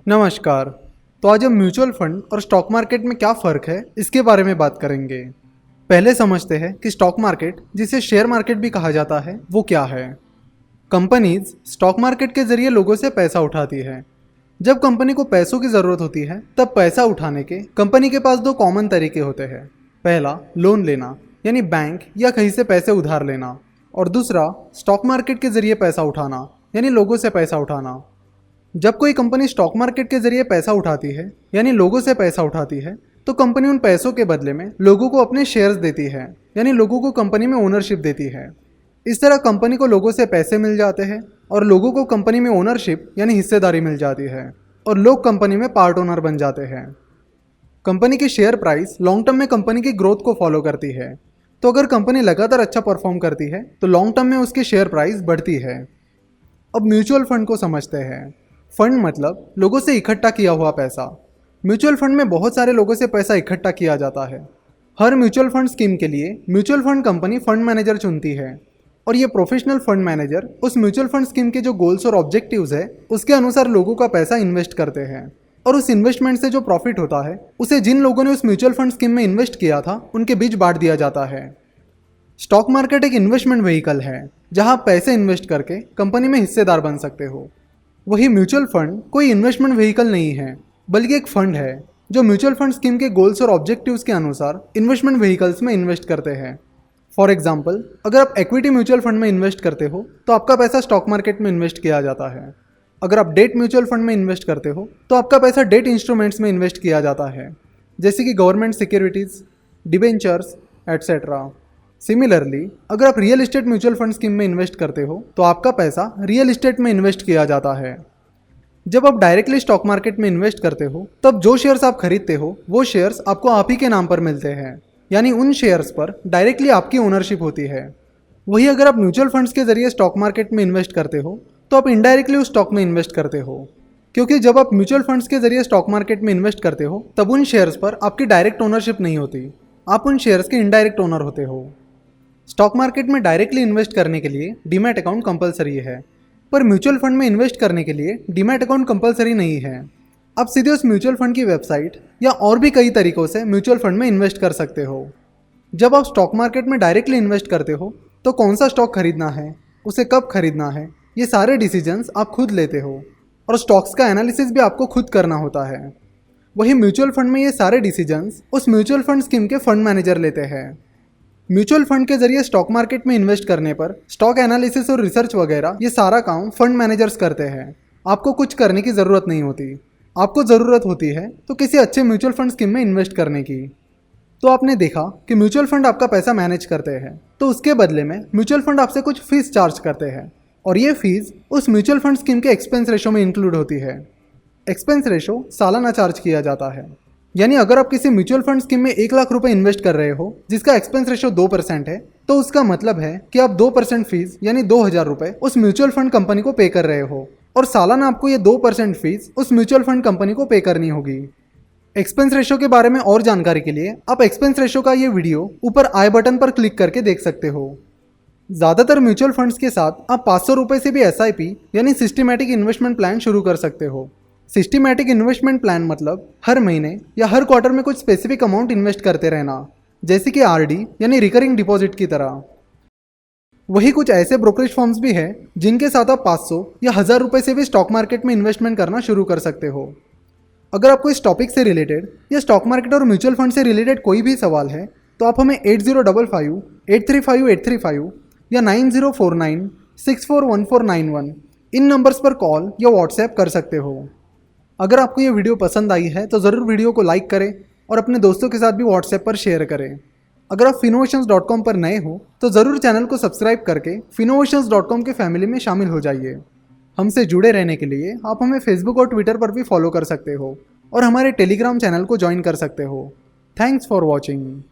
नमस्कार। तो आज हम म्यूचुअल फंड और स्टॉक मार्केट में क्या फ़र्क है इसके बारे में बात करेंगे। पहले समझते हैं कि स्टॉक मार्केट, जिसे शेयर मार्केट भी कहा जाता है, वो क्या है। कंपनीज स्टॉक मार्केट के जरिए लोगों से पैसा उठाती है। जब कंपनी को पैसों की ज़रूरत होती है तब पैसा उठाने के कंपनी के पास दो कॉमन तरीके होते हैं। पहला, लोन लेना, यानी बैंक या कहीं से पैसे उधार लेना, और दूसरा स्टॉक मार्केट के जरिए पैसा उठाना, यानी लोगों से पैसा उठाना। जब कोई कंपनी स्टॉक मार्केट के जरिए पैसा उठाती है, यानी लोगों से पैसा उठाती है, तो कंपनी उन पैसों के बदले में लोगों को अपने शेयर्स देती है, यानी लोगों को कंपनी में ओनरशिप देती है। इस तरह कंपनी को लोगों से पैसे मिल जाते हैं और लोगों को कंपनी में ओनरशिप यानी हिस्सेदारी मिल जाती है, और लोग कंपनी में पार्ट ओनर बन जाते हैं। कंपनी की शेयर प्राइस लॉन्ग टर्म में कंपनी की ग्रोथ को फॉलो करती है। तो अगर कंपनी लगातार अच्छा परफॉर्म करती है तो लॉन्ग टर्म में उसकी शेयर प्राइस बढ़ती है। अब म्यूचुअल फंड को समझते हैं। फंड मतलब लोगों से इकट्ठा किया हुआ पैसा। म्यूचुअल फंड में बहुत सारे लोगों से पैसा इकट्ठा किया जाता है। हर म्यूचुअल फंड स्कीम के लिए mutual fund company fund manager चुनती है, और ये प्रोफेशनल फंड मैनेजर उस म्यूचुअल फंड स्कीम के जो गोल्स और ऑब्जेक्टिव्स है उसके अनुसार लोगों का पैसा इन्वेस्ट करते हैं, और उस इन्वेस्टमेंट से जो प्रॉफिट होता है उसे जिन लोगों ने उस म्यूचुअल फंड स्कीम में इन्वेस्ट किया था उनके बीच बांट दिया जाता है। स्टॉक मार्केट एक इन्वेस्टमेंट व्हीकल है जहां आप पैसे इन्वेस्ट करके कंपनी में हिस्सेदार बन सकते हो। वही म्यूचुअल फंड कोई इन्वेस्टमेंट व्हीकल नहीं है, बल्कि एक फंड है जो म्यूचुअल फंड स्कीम के गोल्स और ऑब्जेक्टिव्स के अनुसार इन्वेस्टमेंट व्हीकल्स में इन्वेस्ट करते हैं। फॉर एग्जांपल, अगर आप इक्विटी म्यूचुअल फंड में इन्वेस्ट करते हो तो आपका पैसा स्टॉक मार्केट में इन्वेस्ट किया जाता है। अगर आप डेट म्यूचुअल फंड में इन्वेस्ट करते हो तो आपका पैसा डेट इंस्ट्रूमेंट्स में इन्वेस्ट किया जाता है, जैसे कि government securities, debentures etcetera. Similarly, अगर आप real estate mutual fund scheme में इन्वेस्ट करते हो तो आपका पैसा रियल एस्टेट में इन्वेस्ट किया जाता है। जब आप डायरेक्टली स्टॉक मार्केट में इन्वेस्ट करते हो तब जो शेयर्स आप खरीदते हो वो शेयर्स आपको आप ही के नाम पर मिलते हैं, यानी उन शेयर्स पर डायरेक्टली आपकी ओनरशिप होती है। वही अगर आप म्यूचुअल फंड्स के जरिए स्टॉक मार्केट में इन्वेस्ट करते हो तो आप इनडायरेक्टली उस स्टॉक में इन्वेस्ट करते हो, क्योंकि जब आप म्यूचुअल फंड्स के जरिए स्टॉक मार्केट में इन्वेस्ट करते हो तब उन शेयर्स पर आपकी डायरेक्ट ओनरशिप नहीं होती, आप उन शेयर्स के इनडायरेक्ट ओनर होते हो। स्टॉक मार्केट में डायरेक्टली इन्वेस्ट करने के लिए डीमैट अकाउंट कंपलसरी है, पर म्यूचुअल फंड में इन्वेस्ट करने के लिए डीमैट अकाउंट कंपलसरी नहीं है। आप सीधे उस म्यूचुअल फंड की वेबसाइट या और भी कई तरीकों से म्यूचुअल फंड में इन्वेस्ट कर सकते हो। जब आप स्टॉक मार्केट में डायरेक्टली इन्वेस्ट करते हो तो कौन सा स्टॉक खरीदना है, उसे कब खरीदना है, ये सारे डिसीजंस आप खुद लेते हो, और स्टॉक्स का एनालिसिस भी आपको खुद करना होता है। वही म्यूचुअल फंड में ये सारे डिसीजंस उस म्यूचुअल फंड स्कीम के फंड मैनेजर लेते हैं। म्यूचुअल फंड के जरिए स्टॉक मार्केट में इन्वेस्ट करने पर स्टॉक एनालिसिस और रिसर्च वगैरह ये सारा काम फंड मैनेजर्स करते हैं। आपको कुछ करने की ज़रूरत नहीं होती। आपको ज़रूरत होती है तो किसी अच्छे म्यूचुअल फंड स्कीम में इन्वेस्ट करने की। तो आपने देखा कि म्यूचुअल फंड आपका पैसा मैनेज करते हैं, तो उसके बदले में म्यूचुअल फंड आपसे कुछ फीस चार्ज करते हैं, और ये फीस उस म्यूचुअल फंड स्कीम के एक्सपेंस रेशो में इंक्लूड होती है। एक्सपेंस रेशो सालाना चार्ज किया जाता है, यानी अगर आप किसी म्यूचुअल फंड स्कीम में 1 लाख रुपए इन्वेस्ट कर रहे हो जिसका एक्सपेंस रेशो 2% है, तो उसका मतलब है कि आप 2% फीस यानी 2,000 रुपए उस म्यूचुअल फंड कंपनी को पे कर रहे हो, और सालाना आपको ये 2% फीस उस म्यूचुअल फंड कंपनी को पे करनी होगी। एक्सपेंस रेशो के बारे में और जानकारी के लिए आप एक्सपेंस रेशो का ये वीडियो ऊपर आई बटन पर क्लिक करके देख सकते हो। ज़्यादातर म्यूचुअल फंड्स के साथ आप 500 रुपये से भी SIP यानी सिस्टमैटिक इन्वेस्टमेंट प्लान शुरू कर सकते हो। सिस्टमैटिक इन्वेस्टमेंट प्लान मतलब हर महीने या हर क्वार्टर में कुछ स्पेसिफिक अमाउंट इन्वेस्ट करते रहना, जैसे कि RD यानी रिकरिंग डिपॉजिट की तरह। वही कुछ ऐसे ब्रोकरेज फर्म्स भी हैं जिनके साथ आप 500 या 1000 रुपये से भी स्टॉक मार्केट में इन्वेस्टमेंट करना शुरू कर सकते हो। अगर आपको इस टॉपिक से रिलेटेड या स्टॉक मार्केट और म्यूचुअल फंड से रिलेटेड कोई भी सवाल है तो आप हमें 8055-835-835 या 9049-641491 इन नंबर्स पर कॉल या व्हाट्सएप कर सकते हो। अगर आपको ये वीडियो पसंद आई है तो ज़रूर वीडियो को लाइक करें और अपने दोस्तों के साथ भी व्हाट्सएप पर शेयर करें। अगर आप Finnovations.com पर नए हो तो ज़रूर चैनल को सब्सक्राइब करके Finnovations.com के फैमिली में शामिल हो जाइए। हमसे जुड़े रहने के लिए आप हमें फेसबुक और ट्विटर पर भी फॉलो कर सकते हो, और हमारे टेलीग्राम चैनल को ज्वाइन कर सकते हो। Thanks for watching.